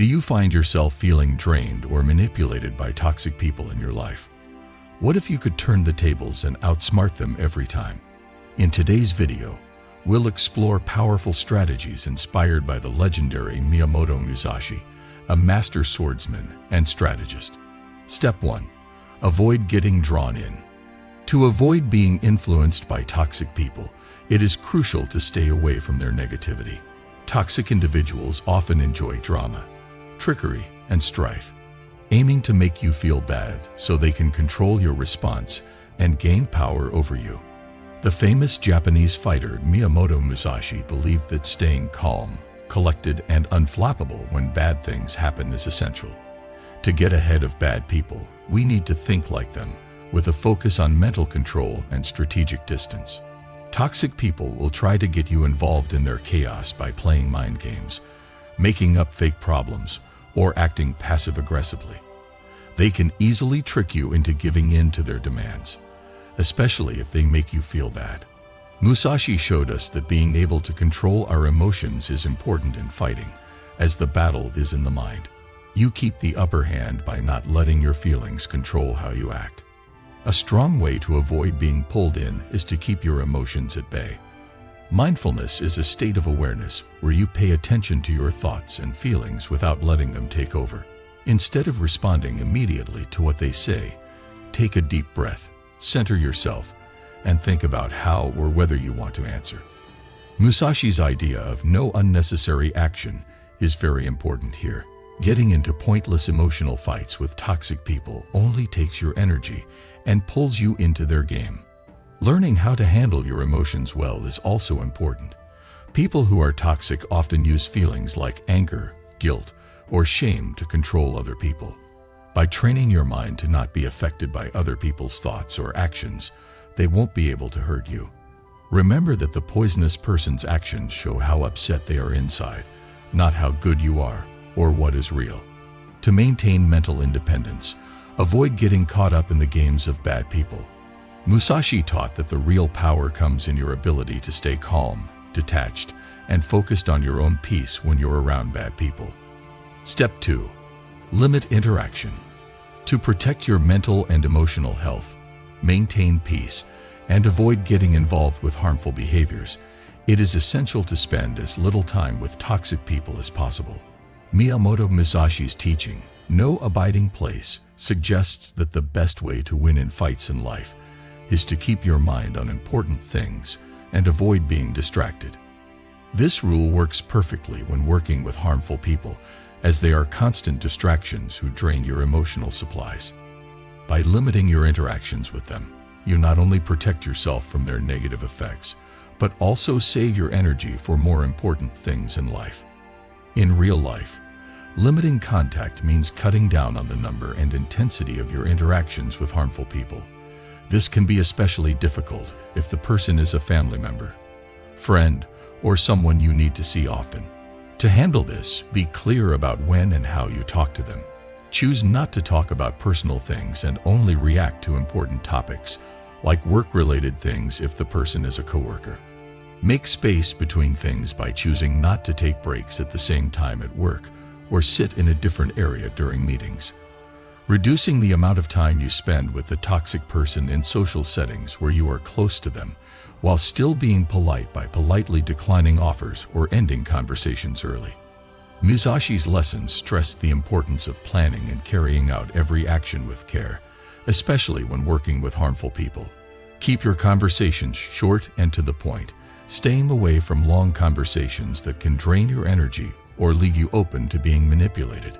Do you find yourself feeling drained or manipulated by toxic people in your life? What if you could turn the tables and outsmart them every time? In today's video, we'll explore powerful strategies inspired by the legendary Miyamoto Musashi, a master swordsman and strategist. Step 1. Avoid getting drawn in. To avoid being influenced by toxic people, it is crucial to stay away from their negativity. Toxic individuals often enjoy drama, trickery, and strife, aiming to make you feel bad so they can control your response and gain power over you. The famous Japanese fighter Miyamoto Musashi believed that staying calm, collected, and unflappable when bad things happen is essential. To get ahead of bad people, we need to think like them, with a focus on mental control and strategic distance. Toxic people will try to get you involved in their chaos by playing mind games, making up fake problems, or acting passive-aggressively. They can easily trick you into giving in to their demands, especially if they make you feel bad. Musashi showed us that being able to control our emotions is important in fighting, as the battle is in the mind. You keep the upper hand by not letting your feelings control how you act. A strong way to avoid being pulled in is to keep your emotions at bay. Mindfulness is a state of awareness where you pay attention to your thoughts and feelings without letting them take over. Instead of responding immediately to what they say, take a deep breath, center yourself, and think about how or whether you want to answer. Musashi's idea of no unnecessary action is very important here. Getting into pointless emotional fights with toxic people only takes your energy and pulls you into their game. Learning how to handle your emotions well is also important. People who are toxic often use feelings like anger, guilt, or shame to control other people. By training your mind to not be affected by other people's thoughts or actions, they won't be able to hurt you. Remember that the poisonous person's actions show how upset they are inside, not how good you are or what is real. To maintain mental independence, avoid getting caught up in the games of bad people. Musashi taught that the real power comes in your ability to stay calm, detached, and focused on your own peace when you're around bad people. Step 2. Limit interaction. To protect your mental and emotional health, maintain peace, and avoid getting involved with harmful behaviors, it is essential to spend as little time with toxic people as possible. Miyamoto Musashi's teaching, "No abiding place," suggests that the best way to win in fights in life is to keep your mind on important things and avoid being distracted. This rule works perfectly when working with harmful people, as they are constant distractions who drain your emotional supplies. By limiting your interactions with them, you not only protect yourself from their negative effects, but also save your energy for more important things in life. In real life, limiting contact means cutting down on the number and intensity of your interactions with harmful people. This can be especially difficult if the person is a family member, friend, or someone you need to see often. To handle this, be clear about when and how you talk to them. Choose not to talk about personal things and only react to important topics, like work-related things if the person is a coworker. Make space between things by choosing not to take breaks at the same time at work or sit in a different area during meetings. Reducing the amount of time you spend with the toxic person in social settings where you are close to them, while still being polite by politely declining offers or ending conversations early. Musashi's lessons stressed the importance of planning and carrying out every action with care, especially when working with harmful people. Keep your conversations short and to the point, staying away from long conversations that can drain your energy or leave you open to being manipulated.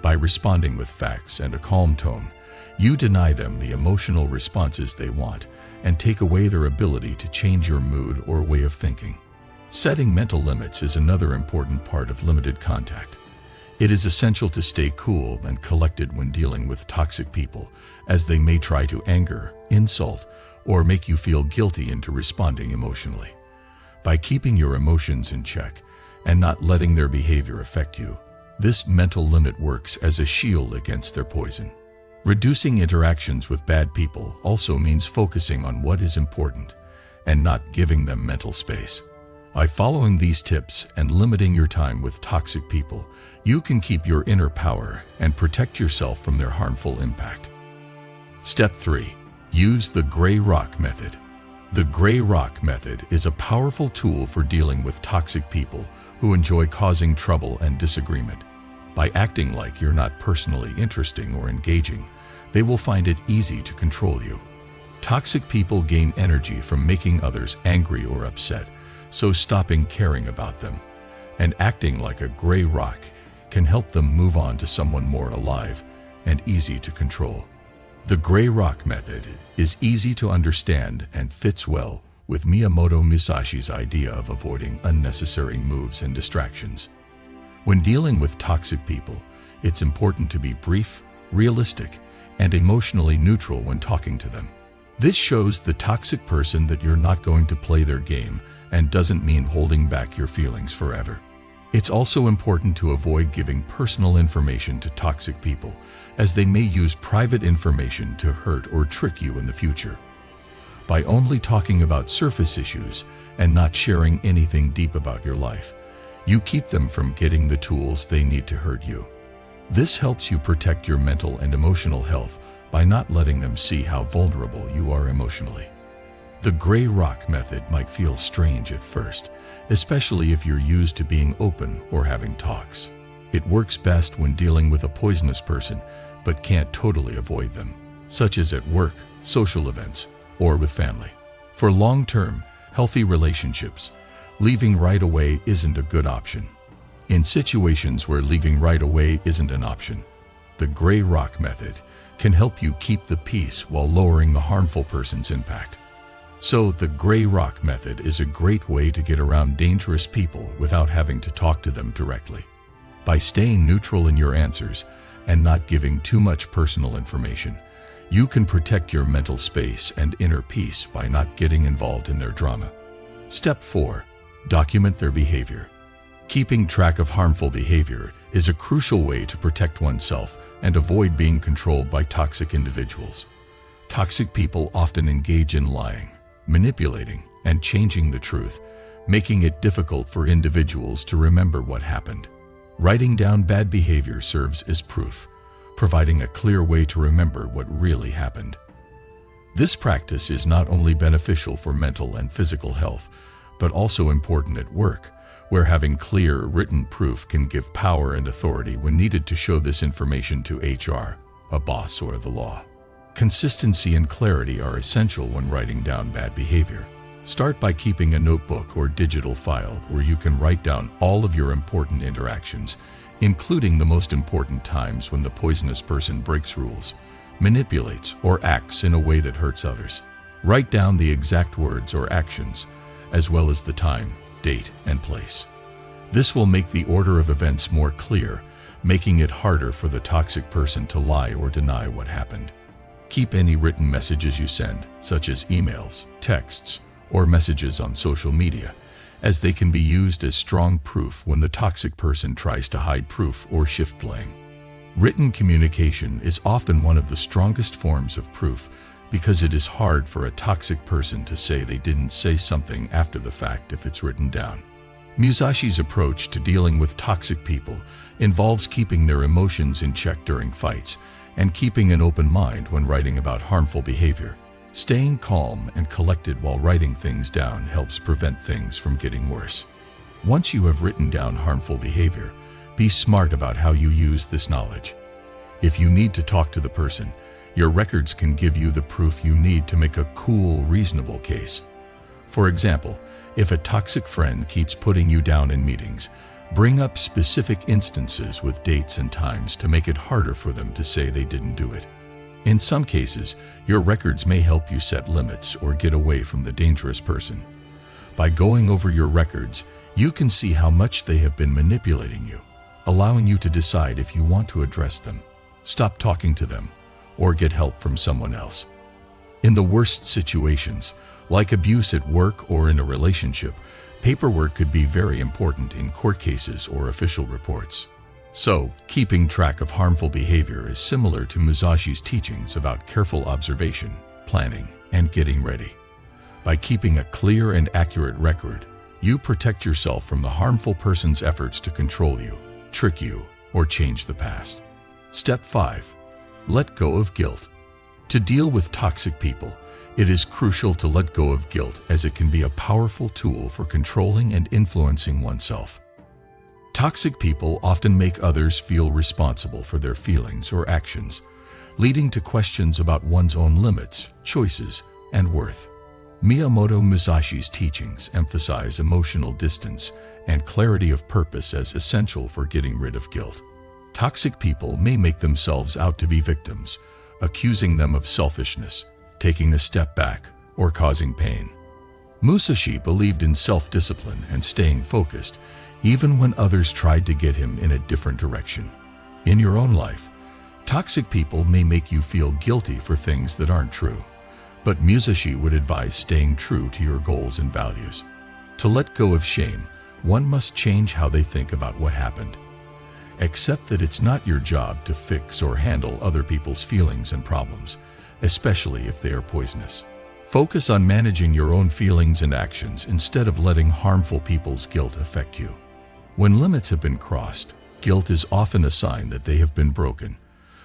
By responding with facts and a calm tone, you deny them the emotional responses they want and take away their ability to change your mood or way of thinking. Setting mental limits is another important part of limited contact. It is essential to stay cool and collected when dealing with toxic people, as they may try to anger, insult, or make you feel guilty into responding emotionally. By keeping your emotions in check and not letting their behavior affect you, this mental limit works as a shield against their poison. Reducing interactions with bad people also means focusing on what is important and not giving them mental space. By following these tips and limiting your time with toxic people, you can keep your inner power and protect yourself from their harmful impact. Step 3. Use the gray rock method. The gray rock method is a powerful tool for dealing with toxic people who enjoy causing trouble and disagreement. By acting like you're not personally interesting or engaging, they will find it easy to control you. Toxic people gain energy from making others angry or upset, so stopping caring about them and acting like a gray rock can help them move on to someone more alive and easy to control. The gray rock method is easy to understand and fits well with Miyamoto Musashi's idea of avoiding unnecessary moves and distractions. When dealing with toxic people, it's important to be brief, realistic, and emotionally neutral when talking to them. This shows the toxic person that you're not going to play their game and doesn't mean holding back your feelings forever. It's also important to avoid giving personal information to toxic people, as they may use private information to hurt or trick you in the future. By only talking about surface issues and not sharing anything deep about your life, you keep them from getting the tools they need to hurt you. This helps you protect your mental and emotional health by not letting them see how vulnerable you are emotionally. The gray rock method might feel strange at first, especially if you're used to being open or having talks. It works best when dealing with a poisonous person, but can't totally avoid them, such as at work, social events, or with family. For long-term, healthy relationships, leaving right away isn't a good option. In situations where leaving right away isn't an option, the gray rock method can help you keep the peace while lowering the harmful person's impact. So the gray rock method is a great way to get around dangerous people without having to talk to them directly. By staying neutral in your answers and not giving too much personal information, you can protect your mental space and inner peace by not getting involved in their drama. Step 4. Document their behavior. Keeping track of harmful behavior is a crucial way to protect oneself and avoid being controlled by toxic individuals. Toxic people often engage in lying, manipulating, and changing the truth, making it difficult for individuals to remember what happened. Writing down bad behavior serves as proof, providing a clear way to remember what really happened. This practice is not only beneficial for mental and physical health, but also important at work, where having clear, written proof can give power and authority when needed to show this information to HR, a boss, or the law. Consistency and clarity are essential when writing down bad behavior. Start by keeping a notebook or digital file where you can write down all of your important interactions, including the most important times when the poisonous person breaks rules, manipulates, or acts in a way that hurts others. Write down the exact words or actions, as well as the time, date, and place. This will make the order of events more clear, making it harder for the toxic person to lie or deny what happened. Keep any written messages you send, such as emails, texts, or messages on social media, as they can be used as strong proof when the toxic person tries to hide proof or shift blame. Written communication is often one of the strongest forms of proof because it is hard for a toxic person to say they didn't say something after the fact if it's written down. Musashi's approach to dealing with toxic people involves keeping their emotions in check during fights and keeping an open mind when writing about harmful behavior. Staying calm and collected while writing things down helps prevent things from getting worse. Once you have written down harmful behavior, be smart about how you use this knowledge. If you need to talk to the person, your records can give you the proof you need to make a cool, reasonable case. For example, if a toxic friend keeps putting you down in meetings, bring up specific instances with dates and times to make it harder for them to say they didn't do it. In some cases, your records may help you set limits or get away from the dangerous person. By going over your records, you can see how much they have been manipulating you, allowing you to decide if you want to address them, stop talking to them, or get help from someone else. In the worst situations, like abuse at work or in a relationship, paperwork could be very important in court cases or official reports. So, keeping track of harmful behavior is similar to Musashi's teachings about careful observation, planning, and getting ready. By keeping a clear and accurate record, You protect yourself from the harmful person's efforts to control you, trick you, or change the past. Step 5. Let go of guilt. To deal with toxic people, it is crucial to let go of guilt, as it can be a powerful tool for controlling and influencing oneself. Toxic people often make others feel responsible for their feelings or actions, leading to questions about one's own limits, choices, and worth. Miyamoto Musashi's teachings emphasize emotional distance and clarity of purpose as essential for getting rid of guilt. Toxic people may make themselves out to be victims, accusing them of selfishness, taking a step back, or causing pain. Musashi believed in self-discipline and staying focused, even when others tried to get him in a different direction. In your own life, toxic people may make you feel guilty for things that aren't true, but Musashi would advise staying true to your goals and values. To let go of shame, one must change how they think about what happened. Accept that it's not your job to fix or handle other people's feelings and problems, especially if they are poisonous. Focus on managing your own feelings and actions instead of letting harmful people's guilt affect you. When limits have been crossed, guilt is often a sign that they have been broken,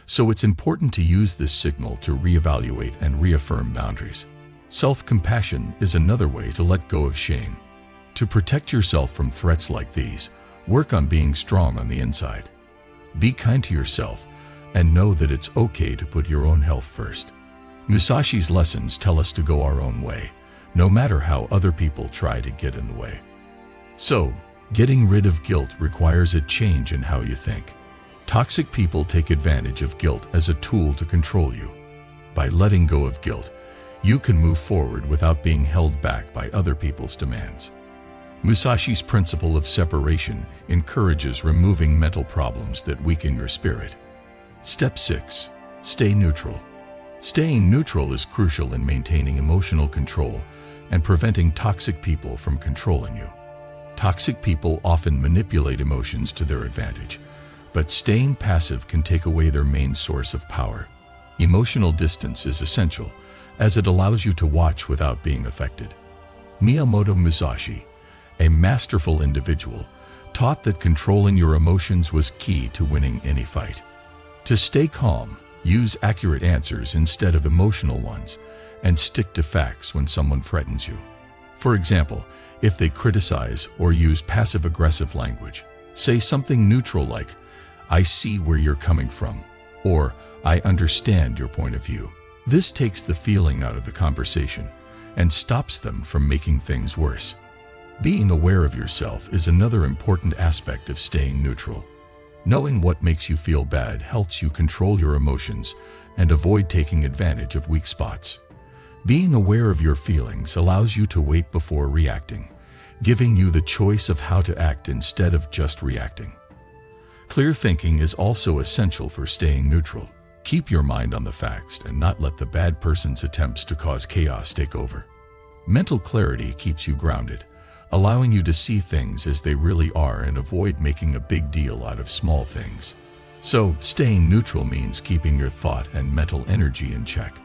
so it's important to use this signal to reevaluate and reaffirm boundaries. Self-compassion is another way to let go of shame. To protect yourself from threats like these, work on being strong on the inside. Be kind to yourself and know that it's okay to put your own health first. Musashi's lessons tell us to go our own way, no matter how other people try to get in the way. So, getting rid of guilt requires a change in how you think. Toxic people take advantage of guilt as a tool to control you. By letting go of guilt, you can move forward without being held back by other people's demands. Musashi's principle of separation encourages removing mental problems that weaken your spirit. Step 6. Stay neutral. Staying neutral is crucial in maintaining emotional control and preventing toxic people from controlling you. Toxic people often manipulate emotions to their advantage, but staying passive can take away their main source of power. Emotional distance is essential, as it allows you to watch without being affected. Miyamoto Musashi, a masterful individual, taught that controlling your emotions was key to winning any fight. To stay calm, use accurate answers instead of emotional ones, and stick to facts when someone threatens you. For example, if they criticize or use passive-aggressive language, say something neutral like, "I see where you're coming from," or "I understand your point of view." This takes the feeling out of the conversation and stops them from making things worse. Being aware of yourself is another important aspect of staying neutral. Knowing what makes you feel bad helps you control your emotions and avoid taking advantage of weak spots. Being aware of your feelings allows you to wait before reacting, giving you the choice of how to act instead of just reacting. Clear thinking is also essential for staying neutral. Keep your mind on the facts and not let the bad person's attempts to cause chaos take over. Mental clarity keeps you grounded, allowing you to see things as they really are and avoid making a big deal out of small things. So, staying neutral means keeping your thought and mental energy in check.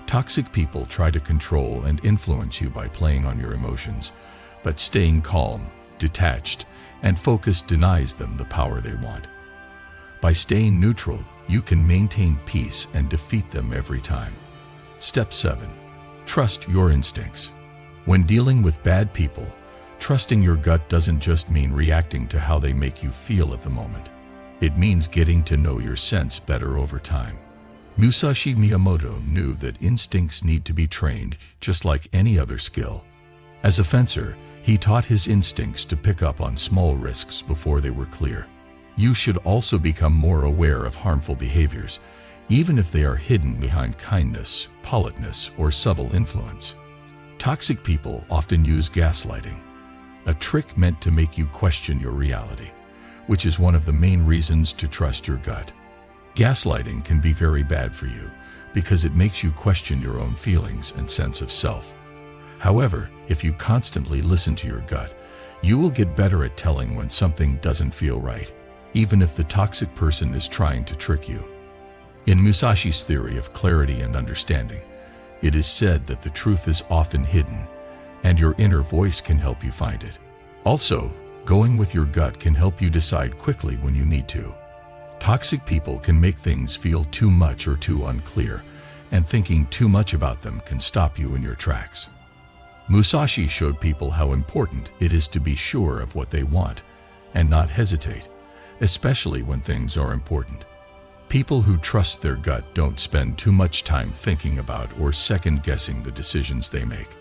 Toxic people try to control and influence you by playing on your emotions, but staying calm, detached, and focused denies them the power they want. By staying neutral, you can maintain peace and defeat them every time. Step 7. Trust your instincts. When dealing with bad people, trusting your gut doesn't just mean reacting to how they make you feel at the moment. It means getting to know your sense better over time. Musashi Miyamoto knew that instincts need to be trained just like any other skill. As a fencer, he taught his instincts to pick up on small risks before they were clear. You should also become more aware of harmful behaviors, even if they are hidden behind kindness, politeness, or subtle influence. Toxic people often use gaslighting, a trick meant to make you question your reality, which is one of the main reasons to trust your gut. Gaslighting can be very bad for you because it makes you question your own feelings and sense of self. However, if you constantly listen to your gut, you will get better at telling when something doesn't feel right, even if the toxic person is trying to trick you. In Musashi's theory of clarity and understanding, it is said that the truth is often hidden, and your inner voice can help you find it. Also, going with your gut can help you decide quickly when you need to. Toxic people can make things feel too much or too unclear, and thinking too much about them can stop you in your tracks. Musashi showed people how important it is to be sure of what they want and not hesitate, especially when things are important. People who trust their gut don't spend too much time thinking about or second-guessing the decisions they make.